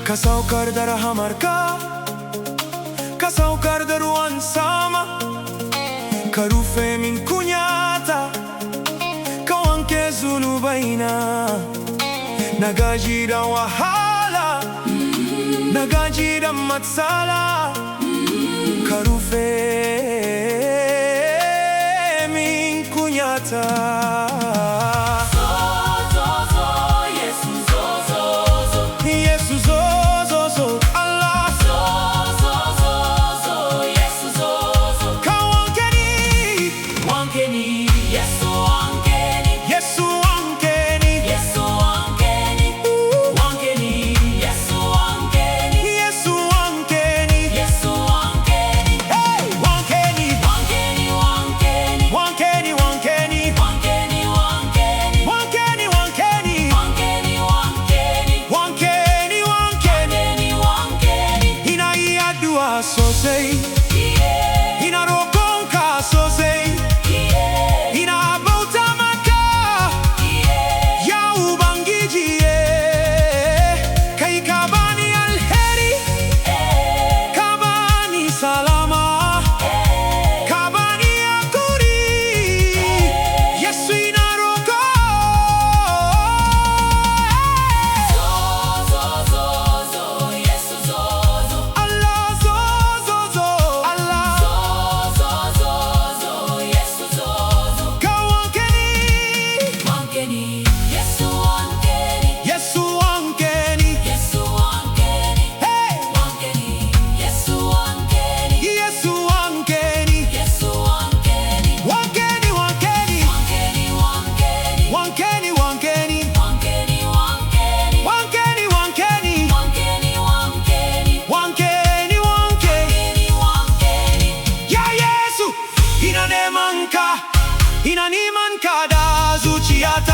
Kasau kar dar hamar ka, kasau kar daruan sama, karufe min kunyata, kawanke zulu baina, nagajira wahala, nagajira matsala, karufe min kunyata. Sosai, ina roƙonka sosai, ina bauta maka, ya Ubangiji, kai ka bani alheri, ka bani salama, ka bani hakuri, Yesu ina roƙo. Ina neman ka da zuciyata.